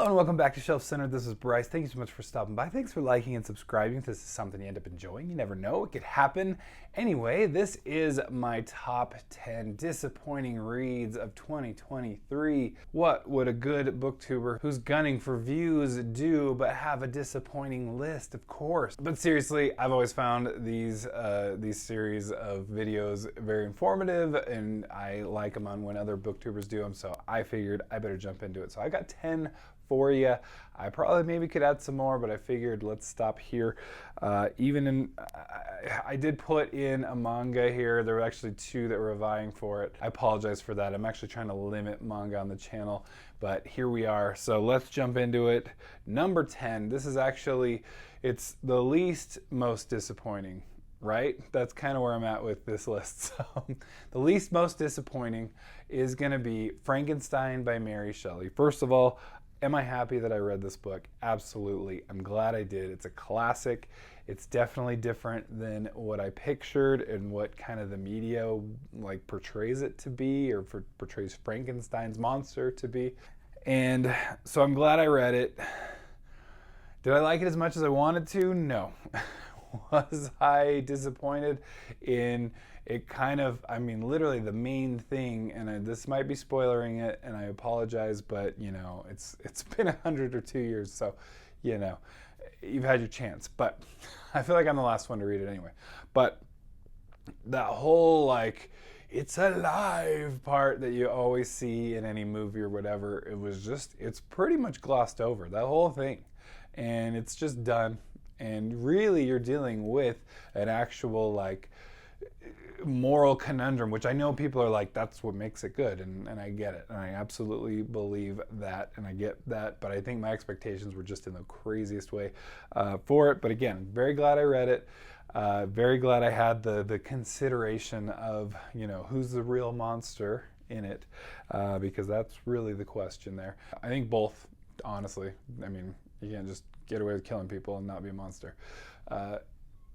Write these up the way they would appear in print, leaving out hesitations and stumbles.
And welcome back to Shelf Center. This is Bryce. Thank you so much for stopping by. Thanks for liking and subscribing. If this is something you end up enjoying, you never know, it could happen. Anyway, this is my top 10 disappointing reads of 2023. What would a good booktuber who's gunning for views do but have a disappointing list? Of course. But seriously, I've always found these series of videos very informative, and I like them on when other booktubers do them, so I figured I better jump into it. So I got 10 for you. I probably maybe could add some more, but I figured let's stop here. I did put in a manga here. There were actually two that were vying for it. I apologize for that. I'm actually trying to limit manga on the channel, but here we are. So let's jump into it. Number 10. This is actually, it's the least most disappointing, right? That's kind of where I'm at with this list. So the least most disappointing is going to be Frankenstein by Mary Shelley. First of all, am I happy that I read this book? Absolutely. I'm glad I did. It's a classic. It's definitely different than what I pictured and what kind of the media like portrays it to be, or portrays Frankenstein's monster to be. And so I'm glad I read it. Did I like it as much as I wanted to? No. Was I disappointed in it? Kind of, I mean, literally the main thing, and this might be spoilering it, and I apologize, but you know, it's been 100 or 2 years, so you know, you've had your chance. But I feel like I'm the last one to read it anyway. But that whole like it's alive part that you always see in any movie or whatever, it's pretty much glossed over, that whole thing, and it's just done. And really you're dealing with an actual like moral conundrum, which I know people are like, that's what makes it good, and I get it, and I absolutely believe that, and I get that, but I think my expectations were just in the craziest way for it. But again, very glad I read it. Very glad I had the consideration of, you know, who's the real monster in it, because that's really the question there. I think both, honestly. I mean, you can't just get away with killing people and not be a monster,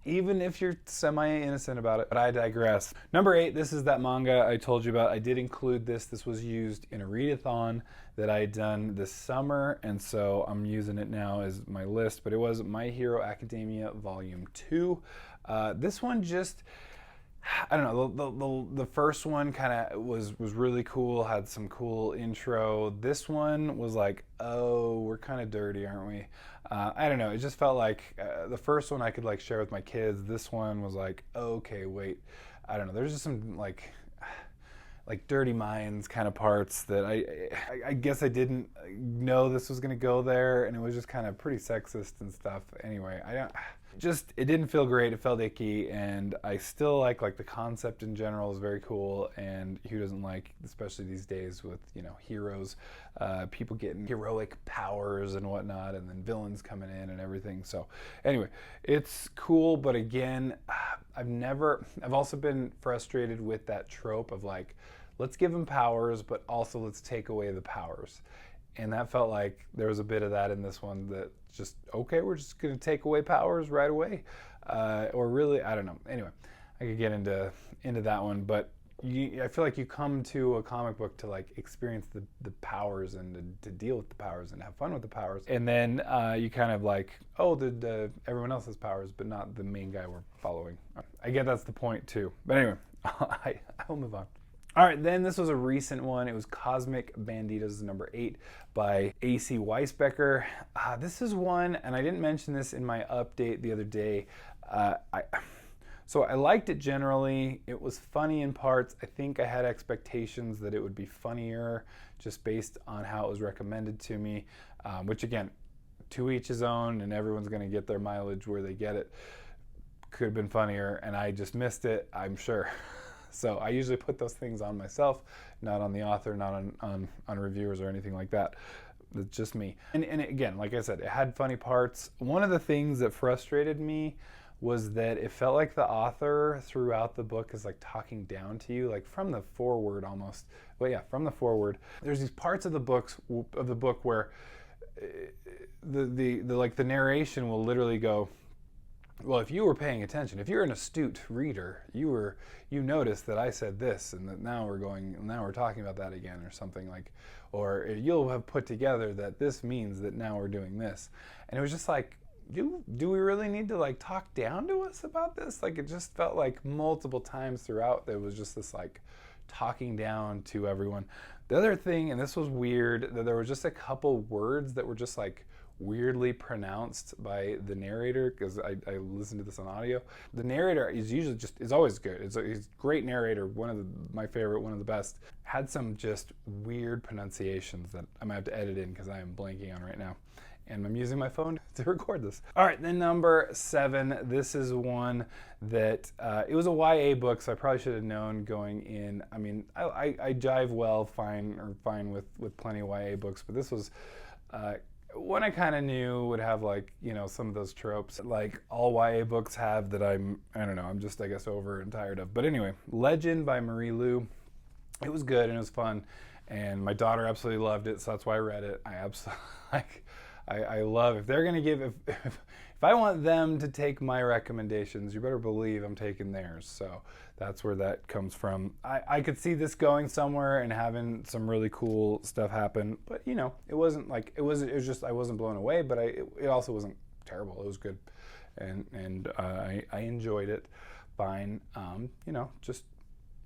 even if you're semi-innocent about it. But I digress. Number 8, this is that manga I told you about. I did include this. This was used in a readathon that I had done this summer, and so I'm using it now as my list. But it was My Hero Academia Volume 2. This one just, I don't know, the first one kind of was really cool, had some cool intro. This one was like, oh, we're kind of dirty, aren't we? I don't know, it just felt like the first one I could like share with my kids. This one was like, okay, wait, I don't know, there's just some like dirty minds kind of parts that I guess I didn't know this was gonna go there, and it was just kind of pretty sexist and stuff. Anyway, it didn't feel great. It felt icky, and I still like the concept in general is very cool, and who doesn't like, especially these days with, you know, heroes, people getting heroic powers and whatnot, and then villains coming in and everything. So anyway, it's cool, but again, I've also been frustrated with that trope of like, let's give them powers, but also let's take away the powers. And that felt like there was a bit of that in this one, that just, okay, we're just going to take away powers right away. Or really, I don't know. Anyway, I could get into that one, but I feel like you come to a comic book to like experience the powers and to deal with the powers and have fun with the powers. And then you kind of like, oh, everyone else has powers, but not the main guy we're following. I get that's the point too. But anyway, I'll move on. All right, then this was a recent one. It was Cosmic Banditos, number 8 by A.C. Weisbecker. This is one, and I didn't mention this in my update the other day. So I liked it generally. It was funny in parts. I think I had expectations that it would be funnier just based on how it was recommended to me, which again, to each his own, and everyone's gonna get their mileage where they get it. Could have been funnier, and I just missed it, I'm sure. So I usually put those things on myself, not on the author, not on reviewers or anything like that. It's just me. And again, like I said, it had funny parts. One of the things that frustrated me was that it felt like the author throughout the book is like talking down to you, like from the foreword almost. Well, yeah, from the foreword. There's these parts of the book where the narration will literally go, Well, if you were paying attention, if you're an astute reader, you noticed that I said this, and that now we're talking about that again, or something like, or you'll have put together that this means that now we're doing this. And it was just like, do we really need to like talk down to us about this? Like, it just felt like multiple times throughout there was just this like talking down to everyone. The other thing, and this was weird, that there were just a couple words that were just like weirdly pronounced by the narrator, because I listened to this on audio. The narrator is usually is always good. He's a great narrator, my favorite, one of the best. Had some just weird pronunciations that I might have to edit in because I am blanking on right now. And I'm using my phone to record this. All right, then number 7. This is one that, it was a YA book, so I probably should have known going in. I mean, I jive fine with plenty of YA books, but this was one I kind of knew would have like, some of those tropes like all YA books have that I don't know, I'm just, I guess, over and tired of. But anyway, Legend by Marie Lu. It was good and it was fun, and my daughter absolutely loved it, so that's why I read it. I absolutely I love, if they're gonna if I want them to take my recommendations, you better believe I'm taking theirs. So that's where that comes from. I could see this going somewhere and having some really cool stuff happen, but it wasn't like, it was just, I wasn't blown away, but it also wasn't terrible. It was good, and I enjoyed it fine. Just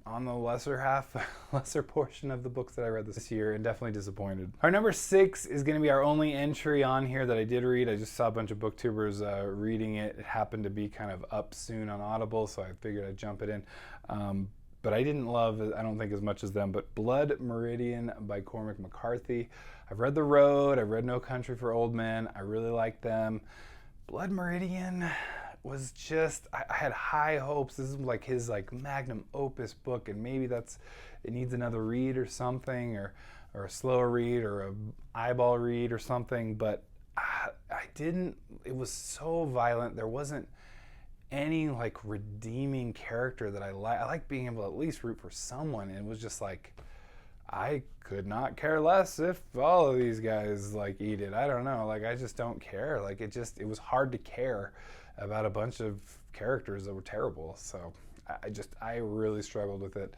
on the lesser portion of the books that I read this year, and definitely disappointed. Our number 6 is going to be our only entry on here that I did read. I just saw a bunch of booktubers reading it. It happened to be kind of up soon on Audible, so I figured I'd jump it in. But I didn't love it, I don't think, as much as them. But Blood Meridian by Cormac McCarthy. I've read The Road, I've read No Country for Old Men. I really like them. Blood Meridian was just, I had high hopes. This is like his like magnum opus book, and maybe it needs another read or something, or a slower read, or a eyeball read or something. But it was so violent. There wasn't any like redeeming character that I like. I like being able to at least root for someone, and it was just like, I could not care less if all of these guys like eat it. I don't know, like I just don't care. Like it was hard to care about a bunch of characters that were terrible. So I really struggled with it.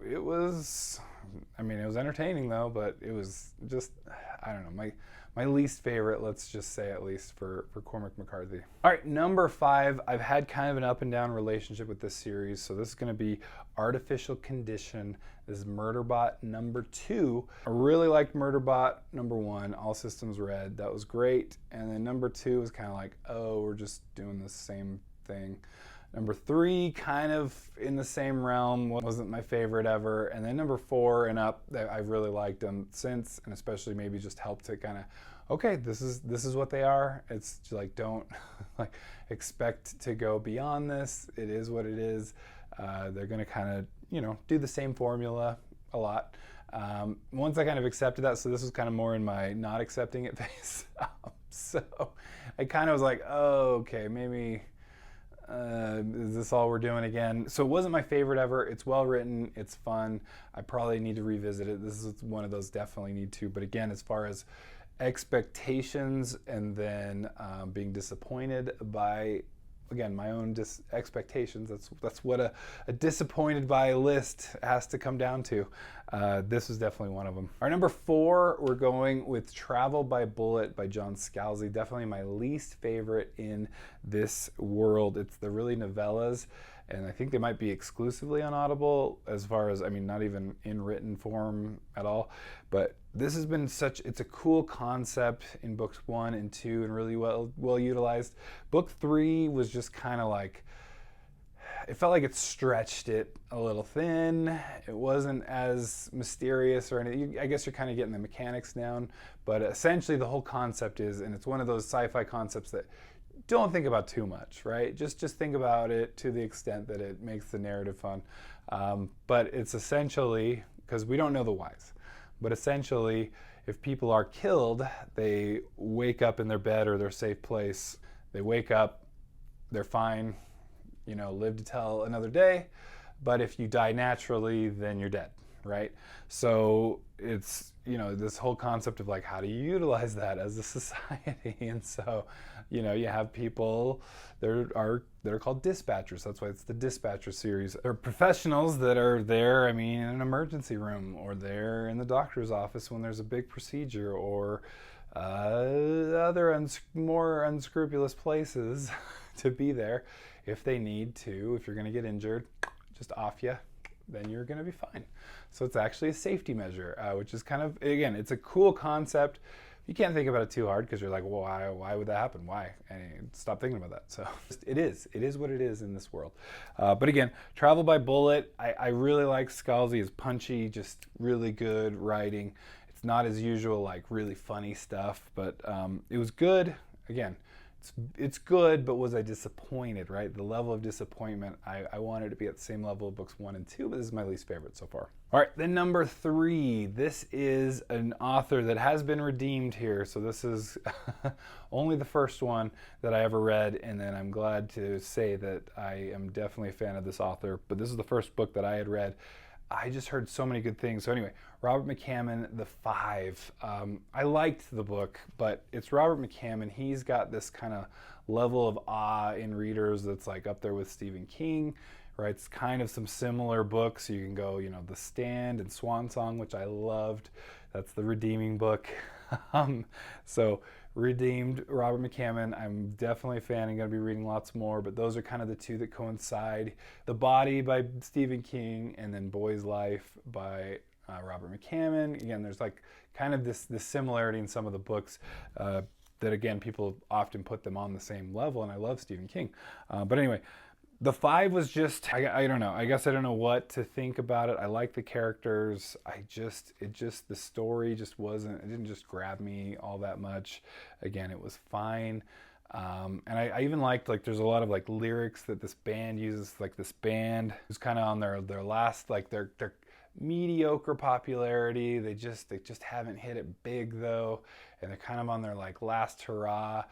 It was entertaining though, but it was just, I don't know, my least favorite, let's just say, at least for Cormac McCarthy. All right, number 5, I've had kind of an up and down relationship with this series, so this is gonna be Artificial Condition. This is Murderbot number 2. I really liked Murderbot number 1, All Systems Red. That was great. And then number 2 was kind of like, oh, we're just doing the same thing. Number 3, kind of in the same realm, wasn't my favorite ever. And then number 4 and up, I've really liked them since, and especially maybe just helped to kind of, okay, this is what they are. It's just like, don't like expect to go beyond this. It is what it is. They're gonna kind of, do the same formula a lot. Once I kind of accepted that, so this was kind of more in my not accepting it phase. So I kind of was like, oh, okay, maybe, is this all we're doing again? So it wasn't my favorite ever. It's well written, it's fun. I probably need to revisit it. This is one of those definitely need to. But again, as far as expectations and then being disappointed by, again, my own expectations, that's what a disappointed by list has to come down to. This is definitely one of them. Our number 4, we're going with Travel by Bullet by John Scalzi. Definitely my least favorite in this world. It's the really novellas, and I think they might be exclusively on Audible, as far as, not even in written form at all. But this has been it's a cool concept in books 1 and 2, and really well utilized. Book 3 was just kind of like, it felt like it stretched it a little thin. It wasn't as mysterious or anything. I guess you're kind of getting the mechanics down, but essentially the whole concept is, and it's one of those sci-fi concepts that don't think about too much, right? Just think about it to the extent that it makes the narrative fun. But it's essentially, because we don't know the whys, but essentially, if people are killed, they wake up in their bed or their safe place. They wake up, they're fine, live to tell another day. But if you die naturally, then you're dead, right? So it's, you know, this whole concept of like, how do you utilize that as a society? And so, you know, you have people, that are called dispatchers. That's why it's the Dispatcher series. They're professionals that are there, I mean, in an emergency room, or they're in the doctor's office when there's a big procedure, or other more unscrupulous places to be there if they need to. If you're going to get injured, just off you, then you're going to be fine. So it's actually a safety measure, which is kind of, again, it's a cool concept. You can't think about it too hard because you're like, well, why would that happen? Why? And stop thinking about that. So it is what it is in this world. But again, Travel by Bullet, I really like Scalzi. It's punchy, just really good writing. It's not as usual, like really funny stuff, but it was good. Again, it's good, but was I disappointed, right? The level of disappointment, I wanted to be at the same level of books 1 and 2, but this is my least favorite so far. All right, then number 3. This is an author that has been redeemed here. So this is only the first one that I ever read, and then I'm glad to say that I am definitely a fan of this author, but this is the first book that I had read. I just heard so many good things. So anyway, Robert McCammon, The Five. I liked the book, but it's Robert McCammon. He's got this kind of level of awe in readers that's like up there with Stephen King, right? It's kind of some similar books. You can go, you know, The Stand and Swan Song, which I loved. That's the redeeming book. So redeemed Robert McCammon. I'm definitely a fan. I'm going to be reading lots more, but those are kind of the two that coincide. The Body by Stephen King, and then Boy's Life by Robert McCammon. Again, there's like kind of this similarity in some of the books that, again, people often put them on the same level, and I love Stephen King. But anyway, The Five was just, I don't know. I guess I don't know what to think about it. I like the characters. The story just wasn't, it didn't just grab me all that much. Again, it was fine. And I even liked, like, there's a lot of like lyrics that this band uses. Like this band who's kind of on their last, like their mediocre popularity. They just haven't hit it big though. And they're kind of on their like last hurrah.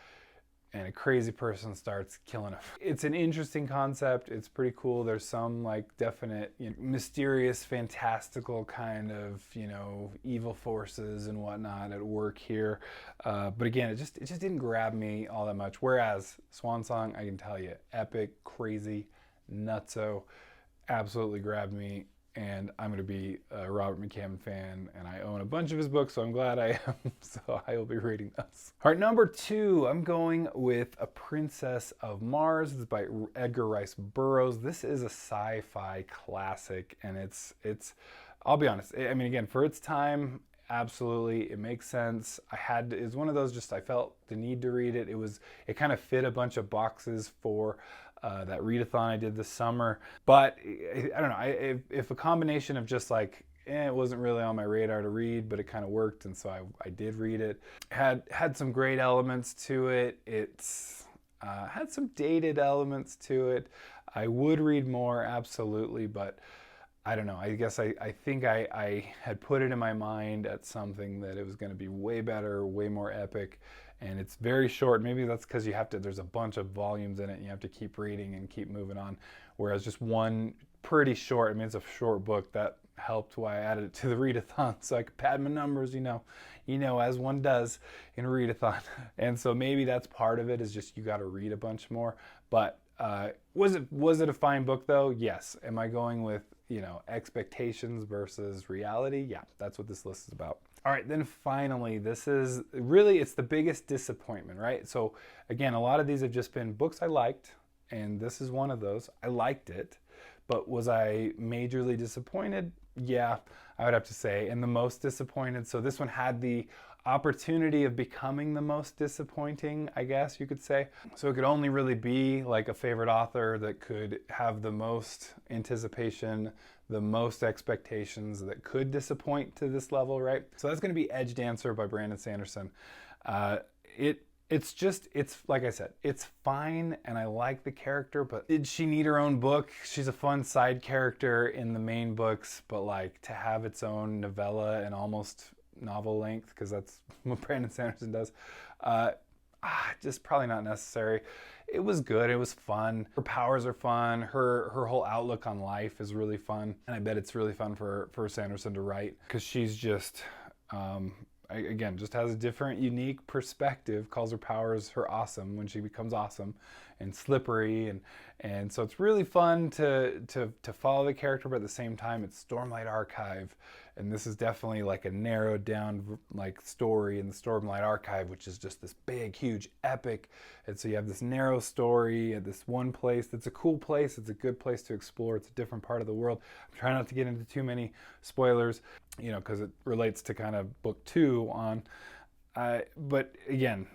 And a crazy person starts killing him. It's an interesting concept. It's pretty cool. There's some like definite, you know, mysterious, fantastical kind of, you know, evil forces and whatnot at work here. But again, it just didn't grab me all that much. Whereas Swan Song, I can tell you, epic, crazy, nutso, absolutely grabbed me. And I'm going to be a Robert McCammon fan, and I own a bunch of his books, so I'm glad I am. So I will be reading those. All right, number 2, I'm going with A Princess of Mars. This is by Edgar Rice Burroughs. This is a sci-fi classic, and it's. I'll be honest. I mean, again, for its time, absolutely, it makes sense. It's one of those. Just I felt the need to read it. It kind of fit a bunch of boxes for that readathon I did this summer. But I don't know, if a combination of just like, it wasn't really on my radar to read, but it kind of worked, and so I did read it. Had some great elements to it. It's had some dated elements to it. I would read more, absolutely, but I don't know. I guess I think I had put it in my mind at something that it was going to be way better, way more epic. And it's very short. Maybe that's because there's a bunch of volumes in it and you have to keep reading and keep moving on. Whereas just one pretty short, I mean, it's a short book, that helped why I added it to the readathon. So I could pad my numbers, you know, as one does in a readathon. And so maybe that's part of it, is just you got to read a bunch more. But was it a fine book though? Yes. Am I going with, you know, expectations versus reality? Yeah, that's what this list is about. All right, then finally, it's the biggest disappointment, right? So again, a lot of these have just been books I liked, and this is one of those. I liked it, but was I majorly disappointed? Yeah, I would have to say, and the most disappointed. So this one had the opportunity of becoming the most disappointing, I guess you could say. So it could only really be like a favorite author that could have the most anticipation, the most expectations, that could disappoint to this level, right? So that's going to be Edge Dancer by Brandon Sanderson. It's like I said, it's fine, and I like the character, but did she need her own book? She's a fun side character in the main books, but like to have its own novella and almost novel length, because that's what Brandon Sanderson does. just probably not necessary. It was good. It was fun. Her powers are fun. Her whole outlook on life is really fun, and I bet it's really fun for Sanderson to write because she's just again just has a different, unique perspective. Calls her powers her awesome when she becomes awesome, and slippery, and so it's really fun to follow the character, but at the same time it's Stormlight Archive, and this is definitely like a narrowed down like story in the Stormlight Archive, which is just this big, huge, epic. And so you have this narrow story at this one place that's a cool place. It's a good place to explore. It's a different part of the world. I'm trying not to get into too many spoilers, you know, because it relates to kind of book 2 on. But again,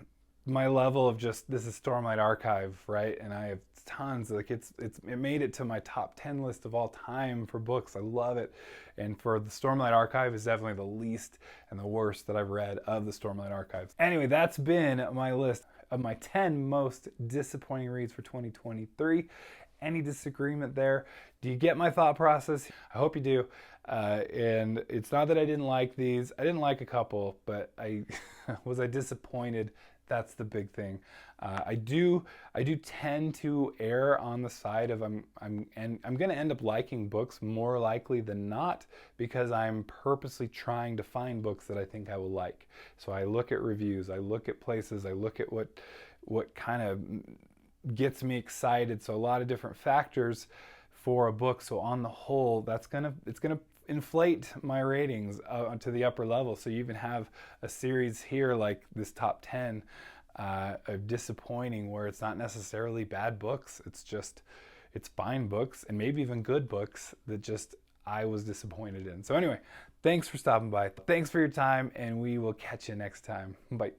my level of just, this is Stormlight Archive, right? And I have tons, like it made it to my top 10 list of all time for books. I love it. And for the Stormlight Archive is definitely the least and the worst that I've read of the Stormlight Archives. Anyway, that's been my list of my 10 most disappointing reads for 2023. Any disagreement there? Do you get my thought process? I hope you do. And it's not that I didn't like these. I didn't like a couple, but was I disappointed? That's the big thing. I do tend to err on the side of I'm going to end up liking books more likely than not, because I'm purposely trying to find books that I think I will like. So I look at reviews, I look at places, I look at what kind of gets me excited. So a lot of different factors for a book. So on the whole, it's gonna inflate my ratings to the upper level. So you even have a series here like this top 10 of disappointing, where it's not necessarily bad books. It's fine books, and maybe even good books that just I was disappointed in. So anyway, thanks for stopping by. Thanks for your time, and we will catch you next time. Bye.